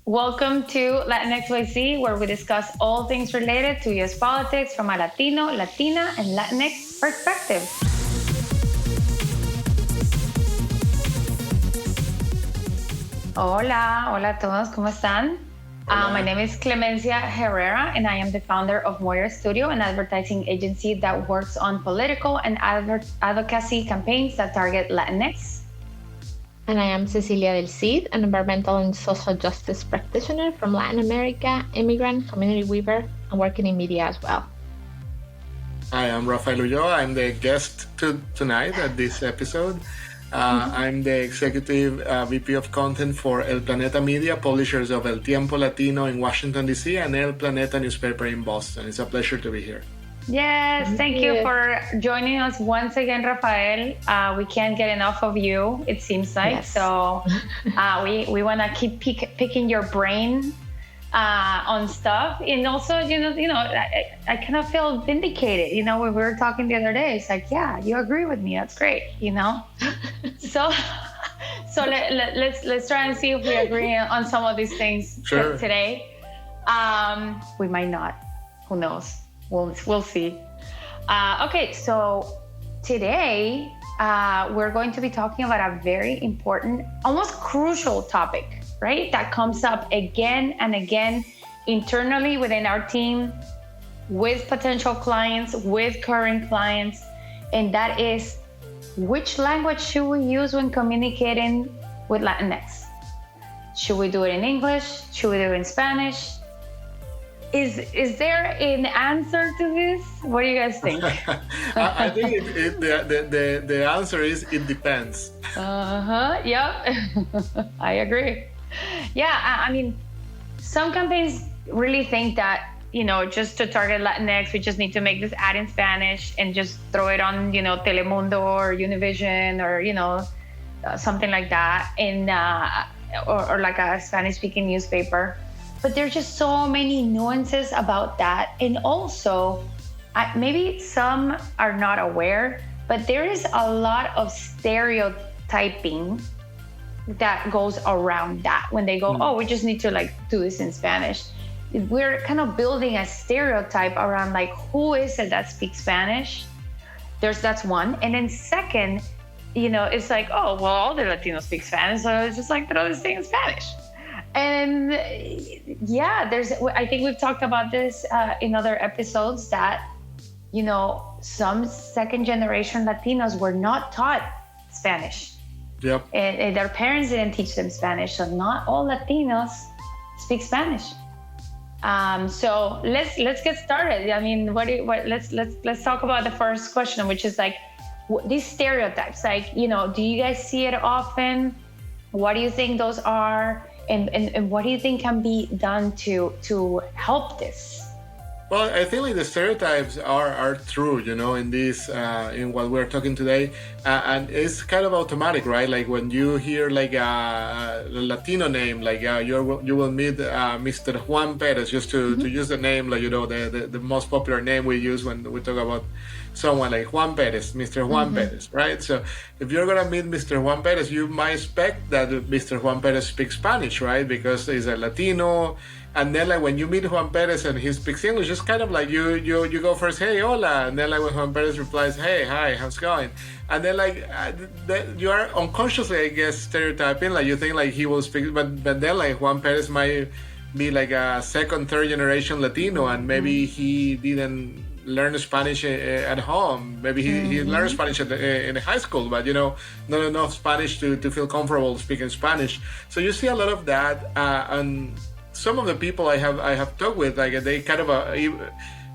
Welcome to Latinx YC, where we discuss all things related to U.S. politics from a Latino, Latina, and Latinx perspective. Hola a todos, ¿cómo están? My name is Clemencia Herrera, and I am the founder of Moira Studio, an advertising agency that works on political and advocacy campaigns that target Latinx. And I am Cecilia del Cid, an environmental and social justice practitioner from Latin America, immigrant, community weaver, and working in media as well. Hi, I'm Rafael Ulloa. I'm the guest tonight at this episode. I'm the executive VP of content for El Planeta Media, publishers of El Tiempo Latino in Washington, D.C. and El Planeta newspaper in Boston. It's a pleasure to be here. Yes, thank you for joining us once again, Rafael. We can't get enough of you, it seems like. Yes. So we want to keep picking your brain on stuff. And also, I kind of feel vindicated. When we were talking the other day, it's like, yeah, you agree with me. That's great, So let's try and see if we agree on some of these things today. We might not. Who knows? We'll see. Okay, so today we're going to be talking about a very important, almost crucial topic, right? That comes up again and again internally within our team, with potential clients, with current clients, and that is, which language should we use when communicating with Latinx? Should we do it in English? Should we do it in Spanish? Is there an answer to this? What do you guys think? I think the answer is it depends. Yep. I agree. Yeah, I mean, some campaigns really think that, just to target Latinx, we just need to make this ad in Spanish and just throw it on, Telemundo or Univision or, something like that, and or like a Spanish-speaking newspaper. But there's just so many nuances about that. And also, maybe some are not aware, but there is a lot of stereotyping that goes around that when they go, oh, we just need to do this in Spanish. We're kind of building a stereotype around who is it that speaks Spanish? That's one. And then second, it's like, oh, well, all the Latinos speak Spanish, so it's just throw this thing in Spanish. And yeah, I think we've talked about this in other episodes that, some second generation Latinos were not taught Spanish. Yep. And their parents didn't teach them Spanish. So not all Latinos speak Spanish. So let's get started. I mean, let's talk about the first question, which is these stereotypes. Do you guys see it often? What do you think those are? And what do you think can be done to help this? Well, I think the stereotypes are true, in this in what we're talking today, and it's kind of automatic, right? When you hear a Latino name, you will meet Mr. Juan Perez, just to use the name, the most popular name we use when we talk about someone like Juan Perez, Mr. Juan Perez, right? So if you're gonna meet Mr. Juan Perez, you might expect that Mr. Juan Perez speaks Spanish, right? Because he's a Latino. And then when you meet Juan Perez and he speaks English, it's kind of you go first, hey, hola. And then when Juan Perez replies, hey, hi, how's it going? And then you are unconsciously, I guess, stereotyping, you think he will speak, but then Juan Perez might be a second, third generation Latino, and maybe he didn't learn Spanish at home. Maybe he learned Spanish in high school, but not enough Spanish to feel comfortable speaking Spanish. So you see a lot of that, and some of the people I have talked with, they kind of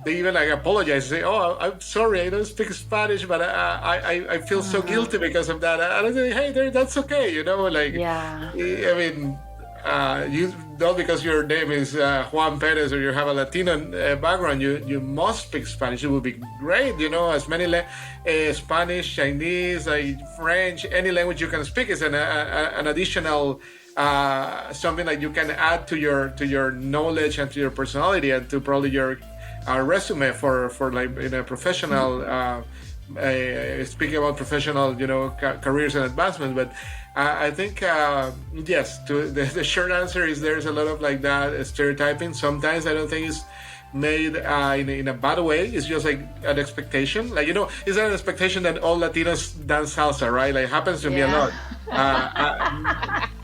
they even apologize, say, "Oh, I'm sorry, I don't speak Spanish, but I feel so guilty because of that." And I say, "Hey, that's okay, Yeah. I mean, you not because your name is Juan Perez or you have a Latino background, you must speak Spanish. It would be great, as many Spanish, Chinese, French, any language you can speak is an additional." Something you can add to your knowledge and to your personality and to probably your resume for in a professional speaking about professional careers and advancement. But I think yes. The short answer is there's a lot of like that stereotyping. Sometimes I don't think it's made in a bad way. It's just like an expectation. Like it's an expectation that all Latinos dance salsa, right? Like it happens to me a lot.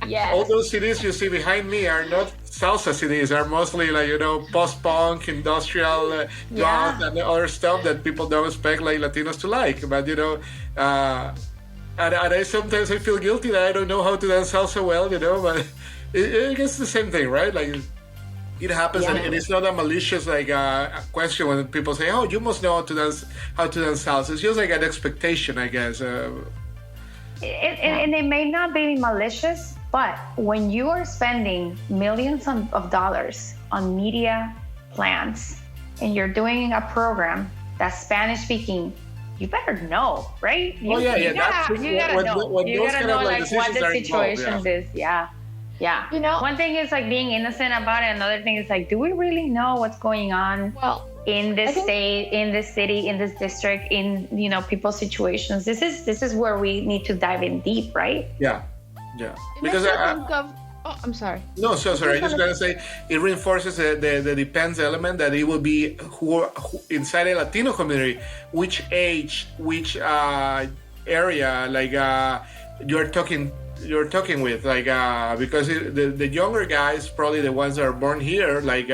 Yes. All those CDs you see behind me are not salsa CDs. Are mostly like post-punk, industrial, goth, and other stuff that people don't expect like Latinos to like. But and I sometimes I feel guilty that I don't know how to dance salsa well. But I guess the same thing, right? Like it happens, and it's not a malicious like a question when people say, "Oh, you must know how to dance salsa." It's just like an expectation, I guess. And it may not be malicious, but when you are spending millions of dollars on media plans and you're doing a program that's Spanish speaking, you better know, right? You gotta know. You gotta know like what the situation is. Yeah. One thing is like being innocent about it. Another thing is like, do we really know what's going on in this state, in this city, in this district, in people's situations? This is where we need to dive in deep, right? Yeah. Because I'm sorry. No, so sorry. I just gotta say it reinforces the depends element that it will be who inside a Latino community, which age, which area, like you're talking with, like because the younger guys, probably the ones that are born here, like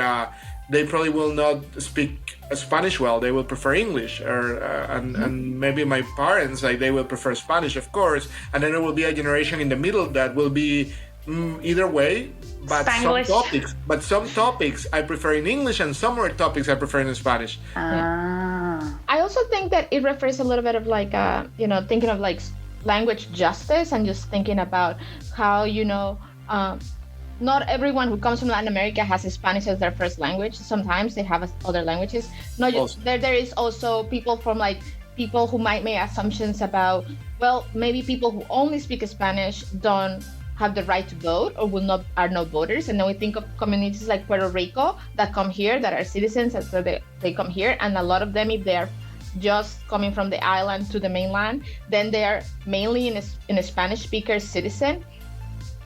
they probably will not speak Spanish well. They will prefer English, and maybe my parents, like they will prefer Spanish, of course. And then there will be a generation in the middle that will be either way. But Spanglish. some topics I prefer in English, and some more topics I prefer in Spanish. I also think that it refers a little bit of like thinking of like language justice, and just thinking about how not everyone who comes from Latin America has Spanish as their first language. Sometimes they have other languages. There is also people who might make assumptions about, well, maybe people who only speak Spanish don't have the right to vote or are not voters. And then we think of communities like Puerto Rico that come here, that are citizens, and so they come here, and a lot of them, if they are just coming from the island to the mainland, then they are mainly in a Spanish speaker citizen.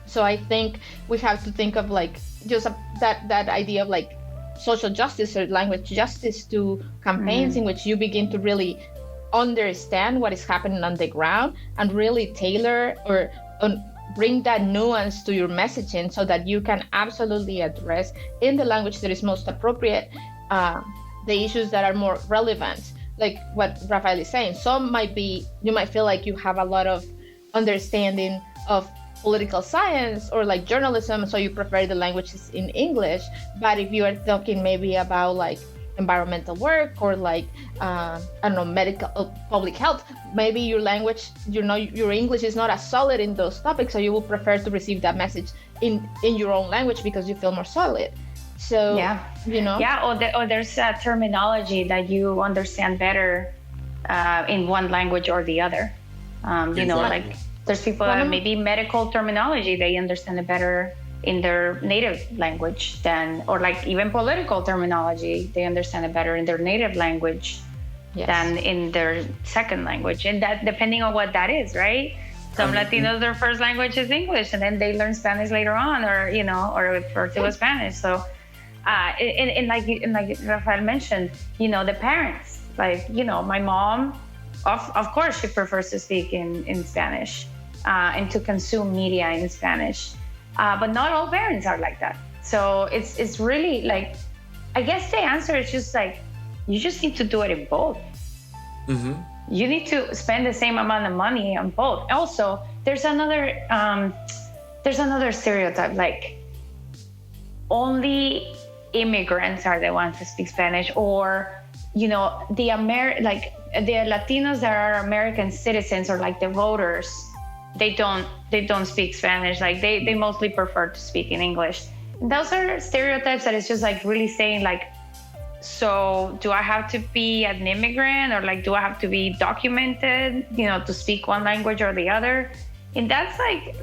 So I think we have to think of like just that idea of like social justice or language justice to campaigns in which you begin to really understand what is happening on the ground and really tailor or bring that nuance to your messaging, so that you can absolutely address in the language that is most appropriate the issues that are more relevant. Like what Rafael is saying, you might feel like you have a lot of understanding of political science or like journalism, so you prefer the languages in English. But if you are talking maybe about like environmental work or like medical public health, maybe your language, your English is not as solid in those topics, so you will prefer to receive that message in your own language because you feel more solid. So or there's a terminology that you understand better in one language or the other. Like there's people that maybe medical terminology, they understand it better in their native language or like even political terminology, they understand it better in their native language than in their second language. And that, depending on what that is, right? Some Latinos, their first language is English, and then they learn Spanish later on, or refer to as Spanish. So, and like Rafael mentioned, the parents, like, my mom, of course, she prefers to speak in Spanish and to consume media in Spanish. But not all parents are like that. So it's really like, I guess the answer is just like, you just need to do it in both. Mm-hmm. You need to spend the same amount of money on both. Also, there's another stereotype, like only immigrants are the ones who speak Spanish, or the Latinos that are American citizens or like the voters, they don't speak Spanish. Like they mostly prefer to speak in English. Those are stereotypes that it's just like really saying like, so do I have to be an immigrant, or like do I have to be documented, to speak one language or the other? And that's like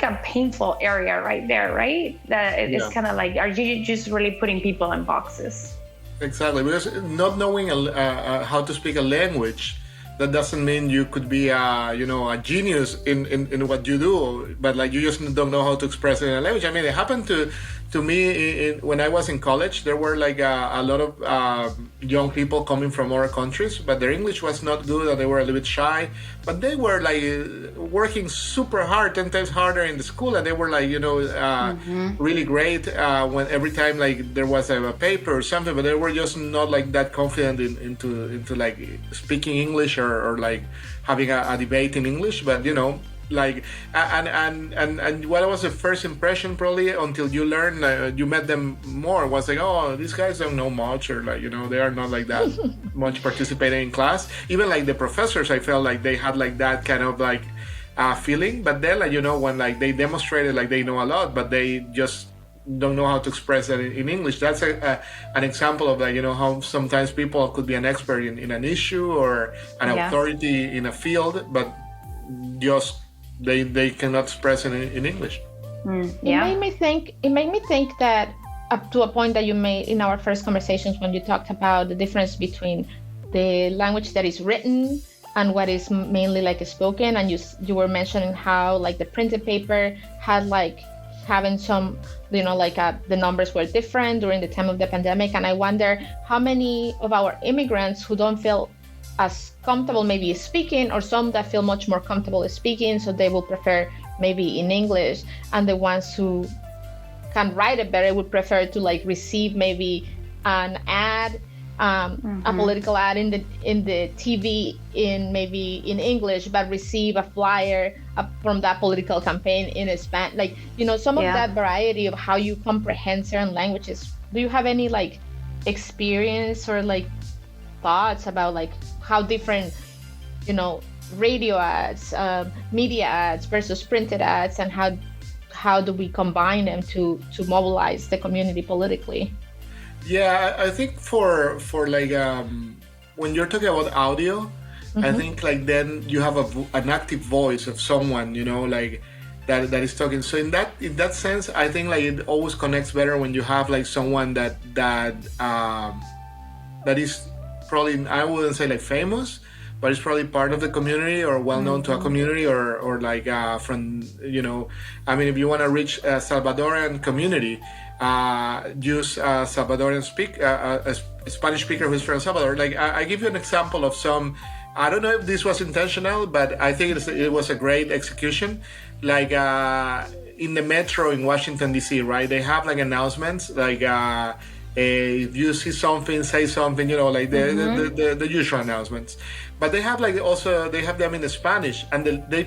a painful area right there, right? That it's kind of like, are you just really putting people in boxes? Exactly, because not knowing how to speak a language that doesn't mean you could be a genius in what you do, but like you just don't know how to express it in a language. I mean, it happened to me when I was in college. There were like a lot of young people coming from other countries, but their English was not good and they were a little bit shy, but they were like working super hard, 10 times harder in the school, and they were like really great when every time like there was a paper or something, but they were just not like that confident into like speaking English or like having a debate in English. But like and what was the first impression probably until you learn you met them more was like, oh, these guys don't know much, or like they are not like that much participating in class. Even like the professors, I felt like they had like that kind of like feeling, but then like when like they demonstrated like they know a lot, but they just don't know how to express that in English. That's an example of like how sometimes people could be an expert in an issue or an authority in a field, but just they cannot express it in English. It made me think that up to a point that you made in our first conversations when you talked about the difference between the language that is written and what is mainly like spoken, and you were mentioning how like the printed paper had like having some the numbers were different during the time of the pandemic. And I wonder how many of our immigrants who don't feel as comfortable maybe speaking, or some that feel much more comfortable speaking, so they will prefer maybe in English, and the ones who can write it better would prefer to like receive maybe an ad, a political ad in the TV in English, but receive a flyer from that political campaign in Spanish. Like some of that variety of how you comprehend certain languages. Do you have any like experience or like thoughts about like how different radio ads, media ads versus printed ads, and how do we combine them to mobilize the community politically? Yeah, I think for like when you're talking about audio, I think like then you have an active voice of someone like that is talking. So in that sense, I think like it always connects better when you have like someone that is probably, I wouldn't say like famous, but it's probably part of the community or well known to a community, or like from I mean, if you want to reach a Salvadoran community, use a Salvadoran a Spanish speaker who's from El Salvador. Like I give you an example of some. I don't know if this was intentional, but I think it was a great execution. Like in the metro in Washington D.C., right? They have like announcements like. If you see something, say something, like the usual announcements. But they have like also they have them in Spanish, and they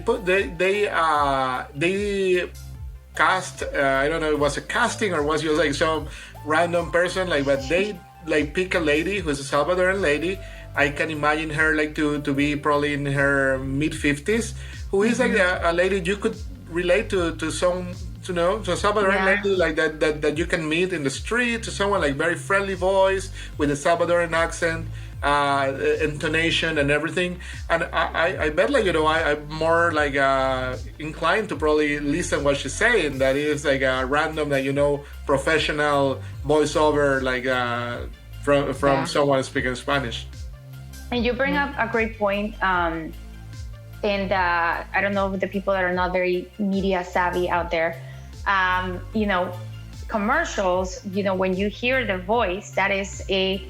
cast. I don't know if it was a casting or was just like some random person, like, but they like pick a lady who's a Salvadoran lady. I can imagine her like to be probably in her mid-50s, who is like a lady you could relate to some. To a Salvadoran lady like that you can meet in the street, to someone like very friendly voice with a Salvadoran accent, intonation and everything. And I bet like I'm more like inclined to probably listen what she's saying. That is like a random like professional voiceover like from someone speaking Spanish. And you bring up a great point. And I don't know if the people that are not very media savvy out there. Commercials, when you hear the voice, that is a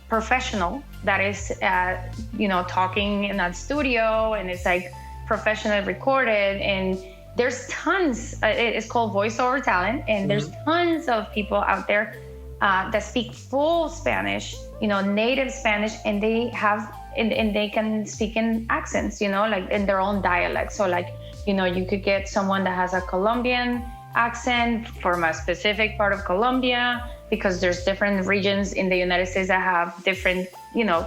professional that is, talking in a studio, and it's like professionally recorded. And there's tons, it's called voiceover talent. And there's tons of people out there that speak full Spanish, native Spanish, and they have, and they can speak in accents, like in their own dialect. So like, you could get someone that has a Colombian accent from a specific part of Colombia, because there's different regions in the United States that have different,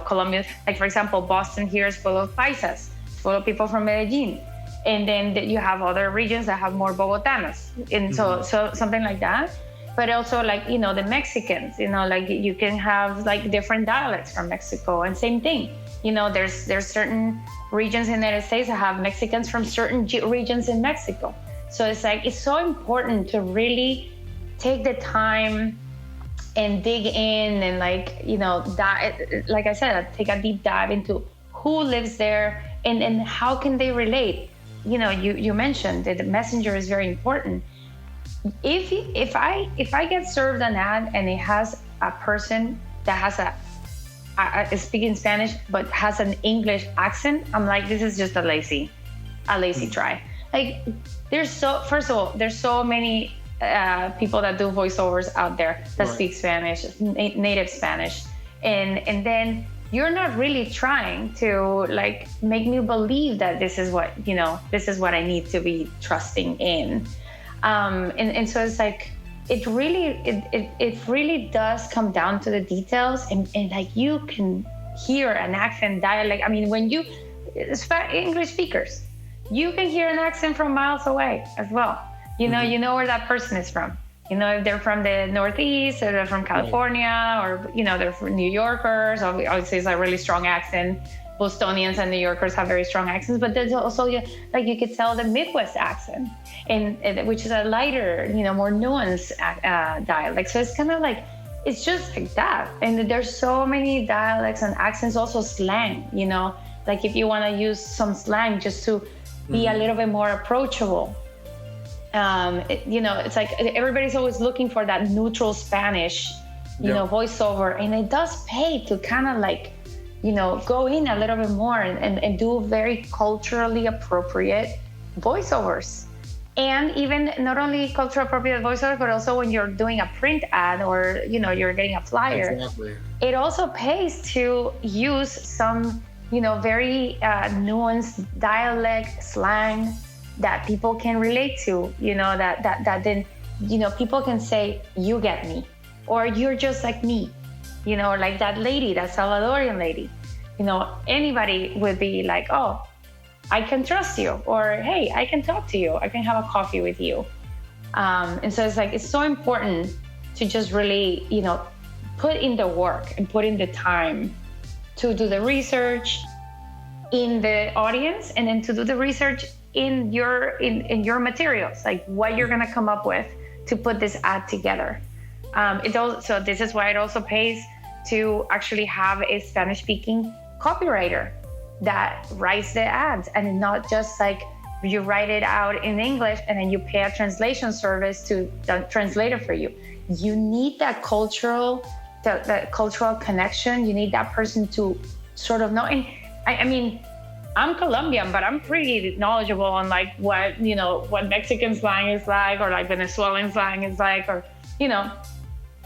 Colombia. Like for example, Boston here is full of paisas, full of people from Medellin. And then you have other regions that have more Bogotanos. And so something like that. But also like, the Mexicans, like you can have like different dialects from Mexico, and same thing. There's certain regions in the United States that have Mexicans from certain regions in Mexico. So it's like, it's so important to really take the time and dig in and like, like I said, take a deep dive into who lives there, and how can they relate. You mentioned that the messenger is very important. If I get served an ad and it has a person that has a speaking Spanish but has an English accent, I'm like, this is just a lazy try. Like, first of all, there's so many people that do voiceovers out there that speak Spanish, native Spanish, and then you're not really trying to like make me believe that this is what I need to be trusting in. And so it's like, it really does come down to the details, and like you can hear an accent, dialect. I mean, when English speakers, you can hear an accent from miles away as well. You know where that person is from. If they're from the Northeast, or they're from California, or they're from New Yorkers. Obviously, it's a really strong accent. Bostonians and New Yorkers have very strong accents, but there's also, like, you could tell the Midwest accent, and which is a lighter, more nuanced dialect. So it's kind of like, it's just like that. And there's so many dialects and accents, also slang, like if you want to use some slang just to be a little bit more approachable. It's like everybody's always looking for that neutral Spanish, voiceover, and it does pay to kind of like, go in a little bit more and do very culturally appropriate voiceovers. And even not only culturally appropriate voiceovers, but also when you're doing a print ad, or, you're getting a flyer, exactly. It also pays to use some, very nuanced dialect, slang that people can relate to, that then, people can say, you get me, or you're just like me. Like that lady, that Salvadorian lady, anybody would be like, oh, I can trust you, or hey, I can talk to you, I can have a coffee with you. And so it's like, it's so important to just really, put in the work and put in the time to do the research in the audience, and then to do the research in your materials, like what you're gonna come up with to put this ad together. So this is why it also pays to actually have a Spanish-speaking copywriter that writes the ads, and not just like you write it out in English and then you pay a translation service to translate it for you. You need that cultural connection. You need that person to sort of know. And I mean, I'm Colombian, but I'm pretty knowledgeable on like what Mexican slang is like, or like Venezuelan slang is like, or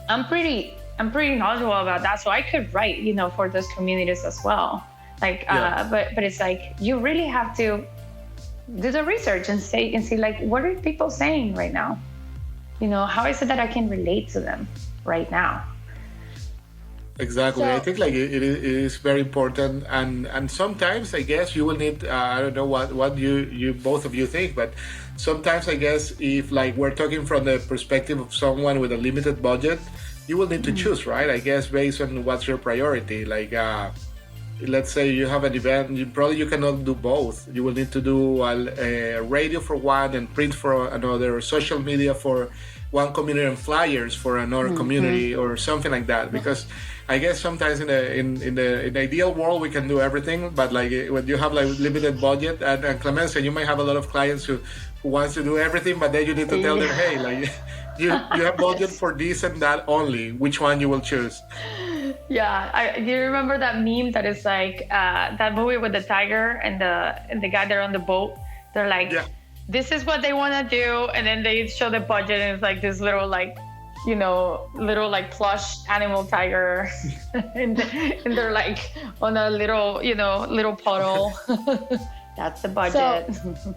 I'm pretty knowledgeable about that, so I could write, for those communities as well. Like, but it's like, you really have to do the research and see like, what are people saying right now? How is it that I can relate to them right now? Exactly. So, I think like it is very important, and sometimes I guess you will need I don't know what you both of you think, but sometimes I guess if like we're talking from the perspective of someone with a limited budget, you will need to choose, right? I guess based on what's your priority. Like let's say you have an event, you cannot do both. You will need to do a radio for one and print for another, or social media for one community and flyers for another community, or something like that. Because I guess sometimes in the ideal world we can do everything, but like when you have like limited budget, and Clemencia, you might have a lot of clients who wants to do everything, but then you need to tell them, hey, like you have budget for this and that only. Which one you will choose? Yeah, do you remember that meme that is like that movie with the tiger and the guy there on the boat? They're like, this is what they want to do, and then they show the budget, and it's like this little like, little like plush animal tiger, and they're like on a little puddle. That's the budget. So,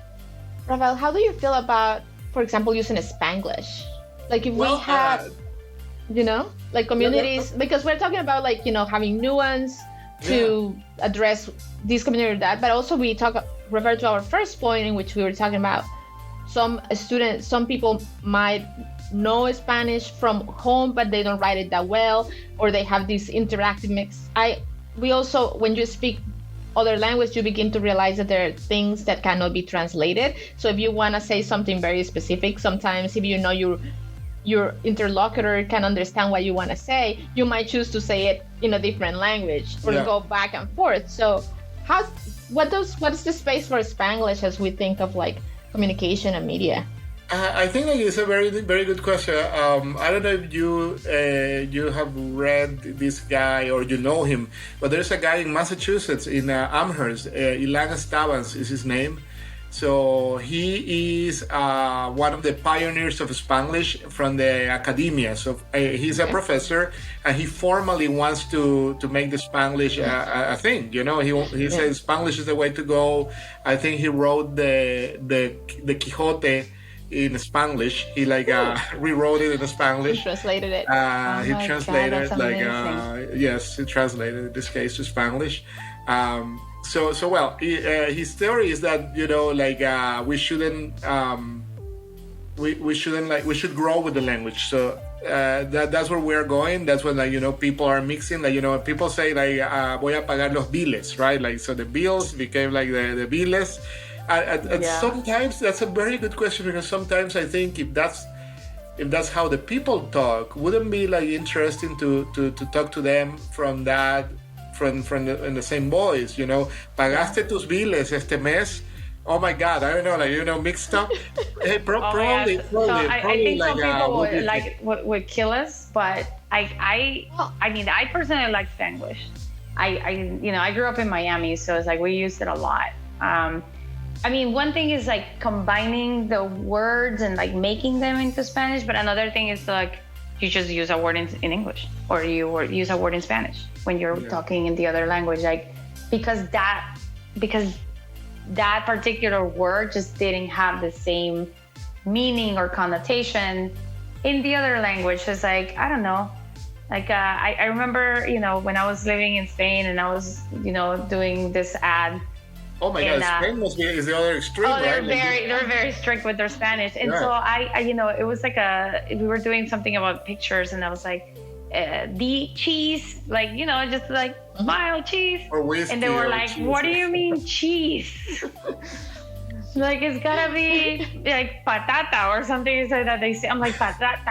Rafael, how do you feel about, for example, using a Spanglish? Like if we have, like communities, because we're talking about like, having nuance to address this community or that, but also we refer to our first point in which we were talking about some people might know Spanish from home, but they don't write it that well, or they have this interactive mix. We also, when you speak other language, you begin to realize that there are things that cannot be translated. So if you want to say something very specific, sometimes if your interlocutor can understand what you want to say, you might choose to say it in a different language or go back and forth. So How what's the space for Spanglish as we think of like communication and media? I think like it's a very good question. I don't know if you have read this guy or you know him, but there's a guy in Massachusetts in Amherst. Ilan Esteban is his name. So he is one of the pioneers of Spanglish from the academia. So he's a professor, and he formally wants to make the Spanglish a thing. You know, he says Spanglish is the way to go. I think he wrote the Quixote in Spanglish. He rewrote it in Spanglish. He translated it. He translated yes, he translated in this case to Spanglish. So well, his theory is that we should grow with the language. So that's where we're going. That's when people are mixing. People say voy a pagar los biles, right? Like so the bills became like the biles. And sometimes that's a very good question, because sometimes I think if that's how the people talk, wouldn't be like interesting to talk to them from in the same voice, pagaste tus biles este mes. Oh my God, I don't know, mixed up. Probably. So I think some people would kill us, but I mean, I personally like Spanglish. I grew up in Miami, so it's like we used it a lot. I mean, one thing is like combining the words and like making them into Spanish, but another thing is like you just use a word in English, or you use a word in Spanish when you're talking in the other language, like because that particular word just didn't have the same meaning or connotation in the other language. It's like, I don't know. Like I remember, when I was living in Spain and I was, doing this ad. Oh my God, Spain is the other extreme, right? They're very strict with their Spanish. And so I it was like we were doing something about pictures, and I was like, the cheese, like, just like mild cheese. Or whiskey. And they were like, cheese. What do you mean cheese? Like, it's gotta be like patata or something like that they say. I'm like, patata.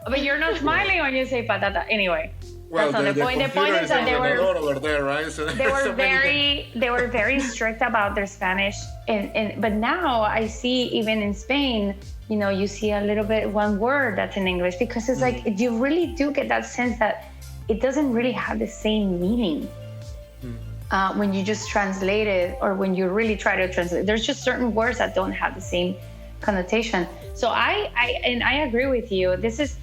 But you're not smiling when you say patata. Anyway. Well, that's not the point. The point is that they were over there, right? So they were very strict about their Spanish, but now I see even in Spain, you see a little bit one word that's in English, because it's like you really do get that sense that it doesn't really have the same meaning when you just translate it, or when you really try to translate. There's just certain words that don't have the same connotation. So I agree with you. This is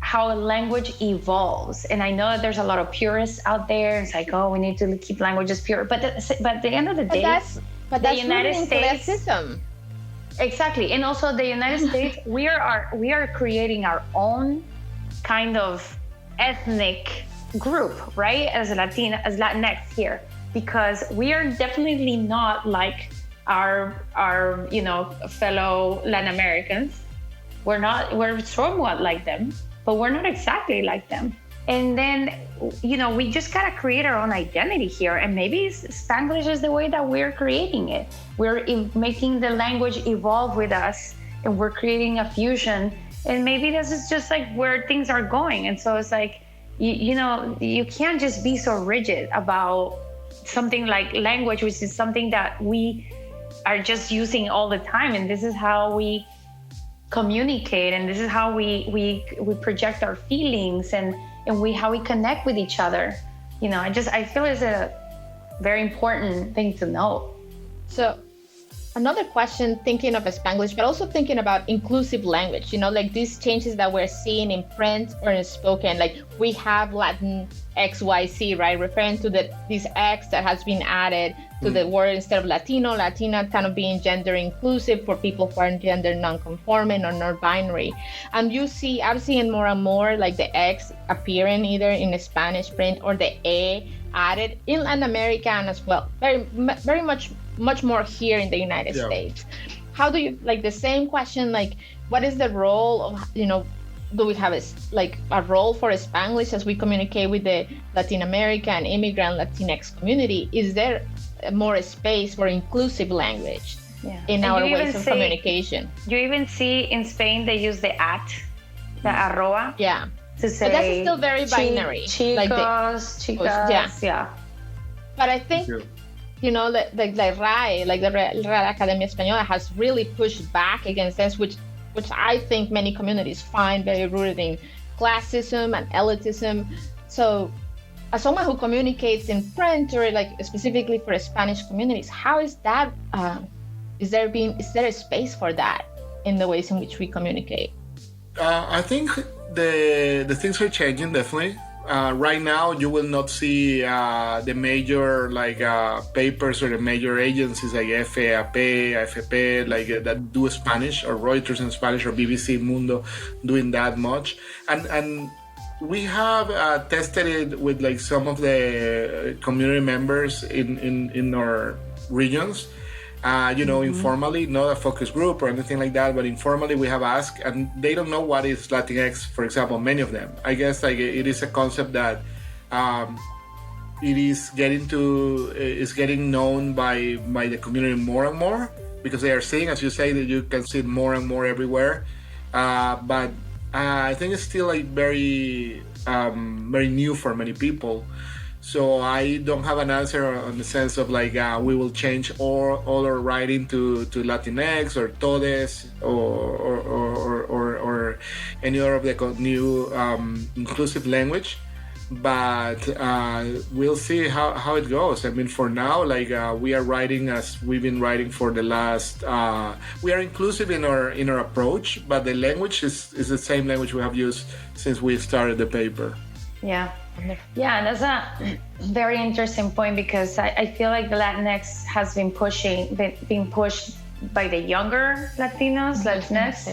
how language evolves. And I know that there's a lot of purists out there. It's like, oh, we need to keep languages pure. But at the end of the day, the United States classism. Exactly. And also the United States, we are creating our own kind of ethnic group, right? As Latinx here, because we are definitely not like our fellow Latin Americans. We're somewhat like them, but we're not exactly like them. And then, we just gotta create our own identity here. And maybe Spanglish is the way that we're creating it. We're making the language evolve with us, and we're creating a fusion. And maybe this is just like where things are going. And so it's like, you can't just be so rigid about something like language, which is something that we are just using all the time. And this is how we communicate, and this is how we project our feelings, and how we connect with each other. I feel it's a very important thing to know. So another question, thinking of Spanglish, but also thinking about inclusive language, like these changes that we're seeing in print or in spoken, like we have Latin XYZ, right? Referring to this X that has been added to the word instead of Latino, Latina, kind of being gender inclusive for people who are gender non-conforming or non-binary. And I'm seeing more and more like the X appearing either in the Spanish print or the A added in Latin America as well. Very much more here in the United States. How do you, like the same question, like what is the role of, do we have a role for Spanglish as we communicate with the Latin American and immigrant Latinx community? Is there more space for inclusive language in our ways of communication? You even see in Spain they use the arroba. Yeah. To say, but that's still very binary. Chicos, chicas, yeah. But I think, the RAE, like the Real Academia Española, has really pushed back against this, which I think many communities find very rooted in classism and elitism. So, as someone who communicates in print or like specifically for Spanish communities, how is that? Is there a space for that in the ways in which we communicate? I think the things are changing definitely. Right now, you will not see the major papers or the major agencies like FAP, AFP, that do Spanish, or Reuters in Spanish, or BBC Mundo doing that much. And we have tested it with like some of the community members in our regions. Informally, not a focus group or anything like that, but informally we have asked, and they don't know what is Latinx, for example, many of them. I guess it is a concept that it is getting known by the community more and more, because they are seeing, as you say, that you can see it more and more everywhere. But I think it's still very new for many people. So I don't have an answer on the sense of we will change all our writing to Latinx or Todes or any other of the new inclusive language. But we'll see how it goes. I mean, for now, we are writing as we've been writing for the last. We are inclusive in our approach, but the language is the same language we have used since we started the paper. Yeah, and that's a very interesting point, because I feel like the Latinx has been being pushed by the younger Latinos, Latinx.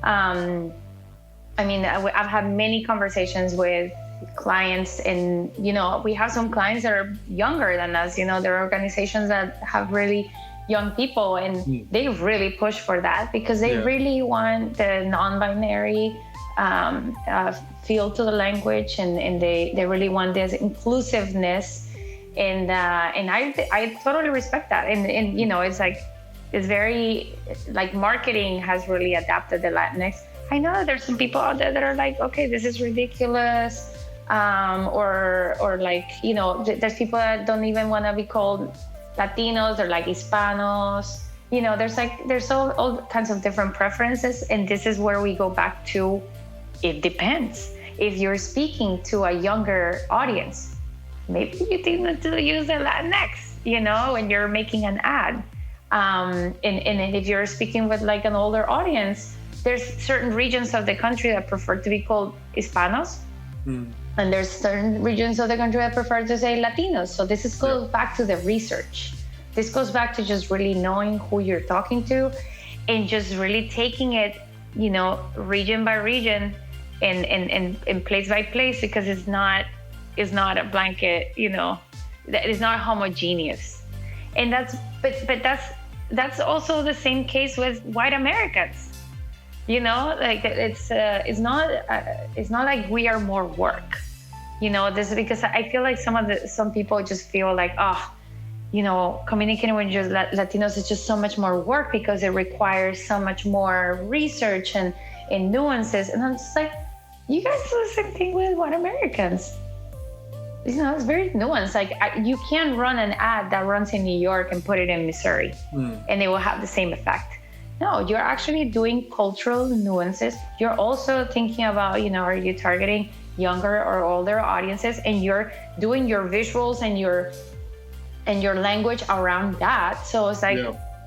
I mean, I've had many conversations with clients, and we have some clients that are younger than us. There are organizations that have really young people, and they really push for that because they really want the non-binary feel to the language, and they really want this inclusiveness, and I totally respect that, and it's very marketing has really adapted the Latinx. I know that there's some people out there that are like, okay, this is ridiculous, or there's people that don't even want to be called Latinos, they're like Hispanos. There's all kinds of different preferences, and this is where we go back to, it depends. If you're speaking to a younger audience, maybe you need to use the Latinx, when you're making an ad. And if you're speaking with an older audience, there's certain regions of the country that prefer to be called Hispanos, and there's certain regions of the country that prefer to say Latinos. So this goes back to the research. This goes back to just really knowing who you're talking to, and just really taking it, region by region, and place by place, because it's not a blanket, it's not homogeneous. And that's also the same case with white Americans. It's not like we are more work. This is because I feel like some people just feel like, communicating with just Latinos is just so much more work because it requires so much more research and nuances. And I'm just like, you guys do the same thing with white Americans. It's very nuanced. You can run an ad that runs in New York and put it in Missouri, and it will have the same effect. No, you're actually doing cultural nuances. You're also thinking about, are you targeting younger or older audiences, and you're doing your visuals and your language around that. So it's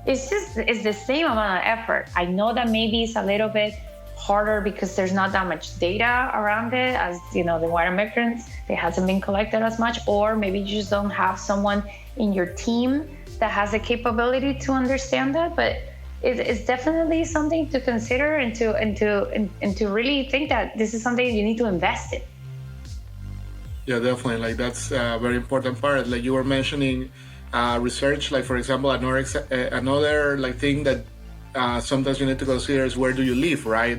it's the same amount of effort. I know that maybe it's a little bit harder because there's not that much data around it, as the white Americans, it hasn't been collected as much, or maybe you just don't have someone in your team that has the capability to understand that. But it's definitely something to consider, and to really think that this is something you need to invest in. Yeah, definitely. That's a very important part. Like you were mentioning, research. Like for example, another thing that sometimes you need to consider is where do you live, right?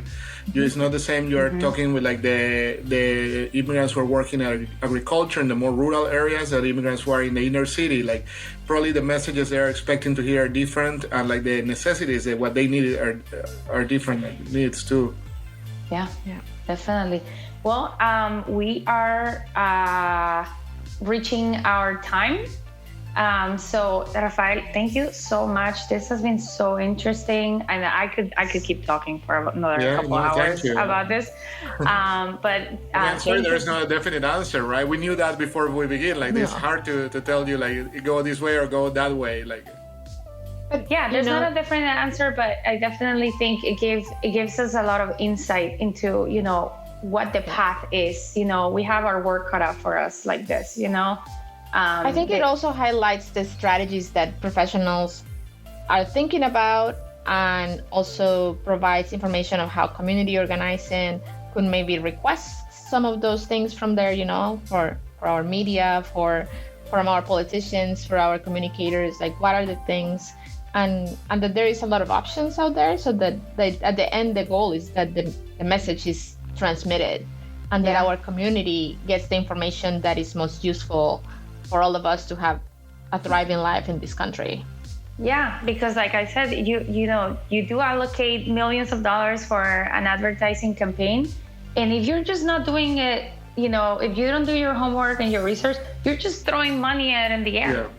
It's not the same. You are talking with the immigrants who are working in agriculture in the more rural areas, that immigrants who are in the inner city. Probably the messages they are expecting to hear are different, and the necessities that what they need are different needs too. Yeah, definitely. Well, we are reaching our time. So Rafael, thank you so much. This has been so interesting, and I could keep talking for another couple hours about this. But I'm sorry, there's not a definite answer, right? We knew that before we begin. Like, it's hard to tell you, like, go this way or go that way, like. But yeah, there's not a definite answer, but I definitely think it gives us a lot of insight into, you know, what the path is. You know, we have our work cut out for us like this, you know. I think it also highlights the strategies that professionals are thinking about, and also provides information of how community organizing could maybe request some of those things from there, you know, for our media, from our politicians, for our communicators, like what are the things, and that there is a lot of options out there, so that at the end the goal is that the message is transmitted, and that our community gets the information that is most useful for all of us to have a thriving life in this country. Yeah, because like I said, you know, you do allocate millions of dollars for an advertising campaign, and if you're just not doing it, you know, if you don't do your homework and your research, you're just throwing money out in the air.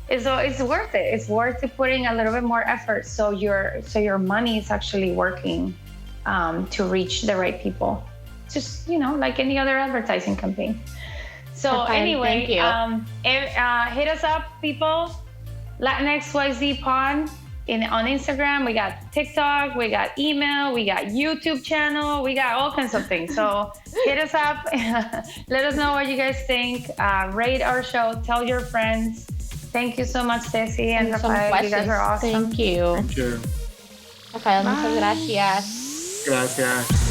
Yeah. So it's worth it. It's worth it putting a little bit more effort, so your money is actually working to reach the right people. Just, you know, like any other advertising campaign. So anyway, hit us up, people. Latinx YZ Pod on Instagram. We got TikTok, we got email, we got YouTube channel, we got all kinds of things. So hit us up. Let us know what you guys think. Rate our show. Tell your friends. Thank you so much, Ceci and Rafael. You guys are awesome. Thank you. Thank you. Rafael, muchas gracias. Gracias.